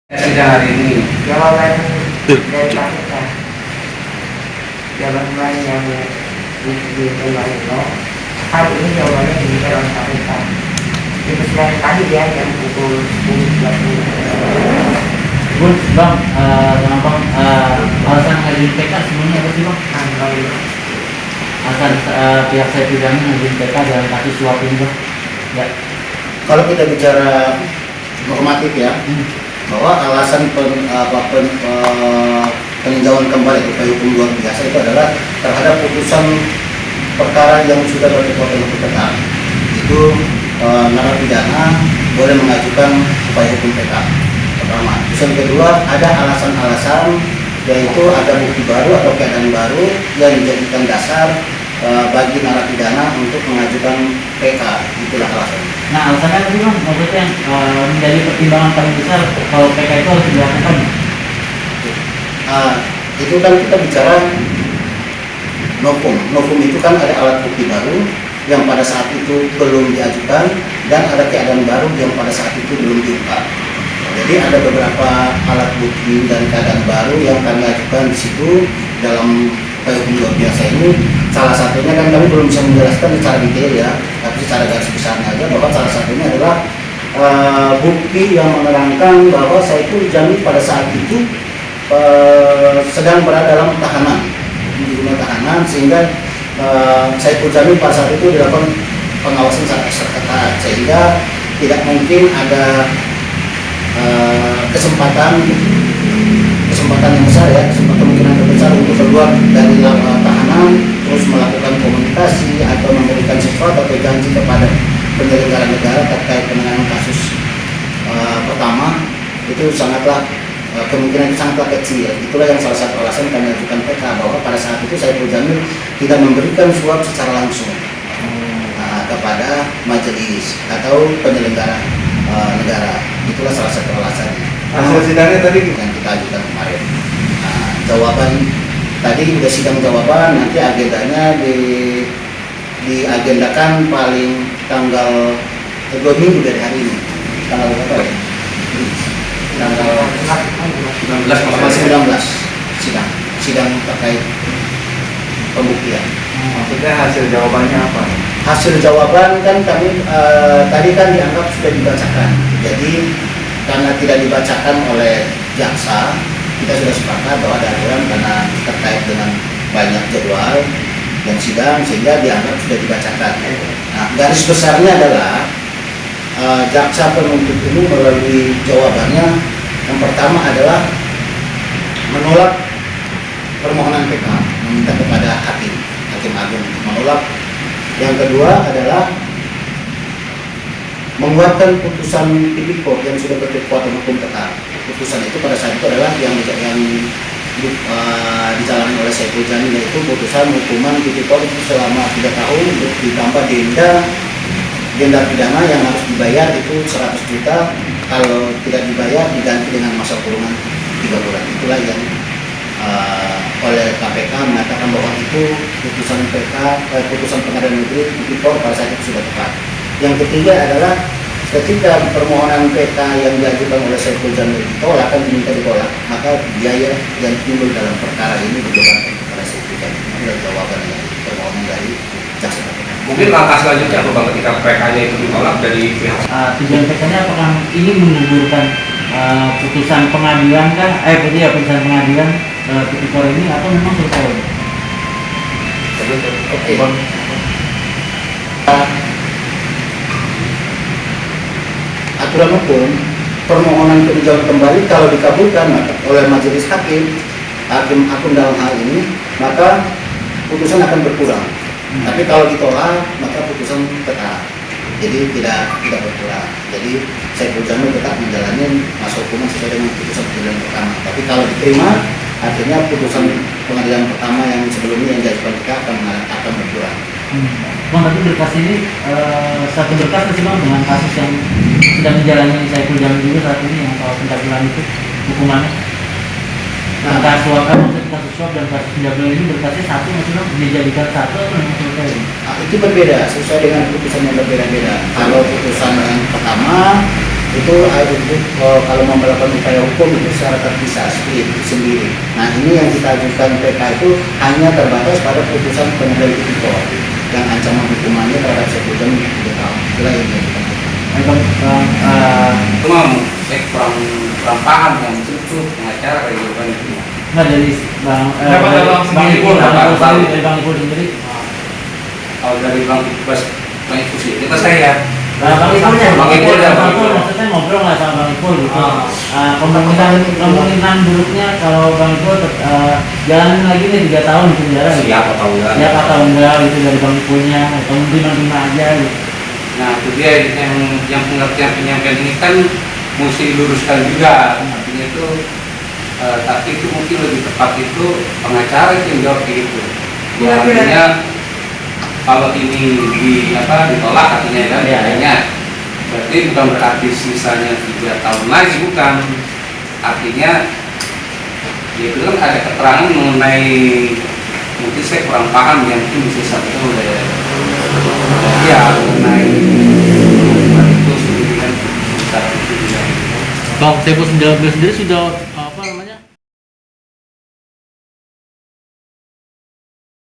Sidang hari ini jawaban dari KPK, jawaban yang diberikan itu hari ini jawabannya diberikan oleh KPK. Di persidangan tadi ya jam pukul 10.30. Bang, Bang, alasan ngajuin PK sebenarnya apa sih Bang? Alasan pihak saya pidana ngajuin PK dalam kasus suap ini Bang? Ya. Kalau kita bicara normatif ya, bahwa alasan peninjauan kembali upaya hukum luar biasa itu adalah terhadap putusan perkara yang sudah berkekuatan hukum tetap. Itu narapidana boleh mengajukan upaya hukum PK. Pertama. Terus yang kedua, ada alasan-alasan yaitu ada bukti baru atau keadaan baru yang dijadikan dasar bagi narapidana untuk mengajukan PK. Itulah alasannya. Nah, alasannya apa sih Bang? Maksudnya menjadi pertimbangan paling besar kalau PK itu harus dilakukan? Itu kan kita bicara novum. Novum itu kan ada alat bukti baru yang pada saat itu belum diajukan dan ada keadaan baru yang pada saat itu belum diungkap. Jadi ada beberapa alat bukti dan keadaan baru yang kami ajukan di situ dalam upaya hukum luar biasa ini. Salah satunya kan kami belum bisa menjelaskan secara detail ya, tapi secara garis besarnya aja bahwa salah satunya adalah bukti yang menerangkan bahwa Saiful Jamil pada saat itu sedang berada dalam tahanan, di rumah tahanan, sehingga Saiful Jamil pada saat itu dilakukan pengawasan secara ekstra ketat, sehingga tidak mungkin ada kesempatan yang besar ya, kemungkinan terbesar untuk keluar dari tahanan terus melakukan komunikasi atau memberikan sesuatu atau janji kepada penyelenggara negara terkait penanganan kasus pertama. Itu sangatlah kemungkinan itu sangatlah kecil. Itulah yang salah satu alasan kami ajukan PK, bahwa pada saat itu Saiful Jamil tidak memberikan suap secara langsung kepada majelis atau penyelenggara negara. Itulah salah satu alasannya. hasil sidangnya tadi Yang kita ajukan kemarin. Jawaban tadi udah sidang jawaban, nanti agendanya diagendakan paling tanggal 2 minggu dari hari ini. Tanggal berapa ya? Tanggal 19 sidang terkait pembuktian. maksudnya hasil jawabannya apa? Hasil jawaban kan kami tadi kan dianggap sudah dibacakan. Jadi karena tidak dibacakan oleh jaksa, kita sudah sepakat bahwa ada aturan karena terkait dengan banyak jadwal dan sidang sehingga dianggap sudah dibacakan. Nah, garis besarnya adalah jaksa penuntut umum melalui jawabannya yang pertama adalah menolak permohonan PK, meminta kepada hakim agung untuk menolak. Yang kedua adalah menguatkan putusan tipikor yang sudah berkekuatan hukum tetap. Putusan itu pada saat itu adalah yang dijalani oleh Saiful Jamil, yaitu putusan hukuman tipikor itu selama 3 tahun untuk ditambah denda pidana yang harus dibayar itu 100 juta. Kalau tidak dibayar diganti dengan masa kurungan 3 bulan. Itulah yang oleh KPK mengatakan bahwa itu putusan putusan pengadilan negeri tipikor pada saat itu sudah tepat. Yang ketiga adalah ketika permohonan PK yang diajukan oleh Saiful Jamil ditolak, kan diminta ditolak, maka biaya yang timbul dalam perkara ini dibebankan kepada Saiful Jamil. Ini adalah jawaban dari permohonan dari jaksa KPK. Mungkin langkah selanjutnya apa Bang ketika PK-nya itu ditolak dari pihak? Tujuan PK-nya apakah ini menggugurkan putusan pengadilan kah? Putusan pengadilan tipikor ini atau memang selesai? Oke. Aturan hukum permohonan peninjauan kembali kalau dikabulkan oleh majelis hakim agung dalam hal ini, maka putusan akan berkurang. Tapi kalau ditolak maka putusan tetap, jadi tidak berkurang. Jadi Saiful Jamil tetap menjalani masa hukuman sesuai dengan putusan pengadilan pertama. Tapi kalau diterima, artinya putusan pengadilan pertama yang sebelumnya yang diajukan PK akan berkurang. Bang, tapi berkas ini satu berkas masih Bang dengan kasus yang sedang dijalani Saiful Jamil juga saat ini yang soal pencabulan itu hukumannya. Nah, kasus suap dan kasus pencabulan ini berkasnya satu masih Bang, dijadikan satu atau memang selesai? Itu berbeda sesuai dengan putusan yang berbeda-beda. Kalau putusan yang pertama itu kalau mau melakukan upaya hukum itu secara terpisah seperti itu sendiri. Nah ini yang kita ajukan PK itu hanya terbatas pada putusan pengadilan tipikor yang ancaman hukumannya terhadap Saiful Jamil 3 tahun. Itulah yang kita ajukan. Cuma saya kurang paham yang itu pengacara kayak gimana itu. Nah dari Bang Ipul sendiri. Kalau dari Bang Ibas, Bang Ibas sih, kita saya. Nah, Bang Ipulnya, Bang Ipul ya, Bang Ipul. maksudnya ngobrol lah sama Bang Ipul gitu. Ah. Kemungkinan buruknya kalau Bang Ipul jalanin lagi nih 3 tahun di penjara. Gitu. Siapa tahu ya? Siapa tahu enggak itu dari Bang Ipulnya atau terima aja gitu. Nah itu dia yang pengertian penyampaian ini kan mesti diluruskan juga. Artinya itu tapi itu mungkin lebih tepat itu pengacara itu yang jawab kayak gitu. Artinya kalau ini ditolak artinya kan adanya berarti bukan berarti sisanya 3 tahun lagi, bukan. Artinya ya itu kan ada keterangan mengenai, mungkin saya kurang paham yang mungkin bisa disampaikan oleh ya mengenai itu sendiri kan secara itu juga. Bang Saiful sendiri sudah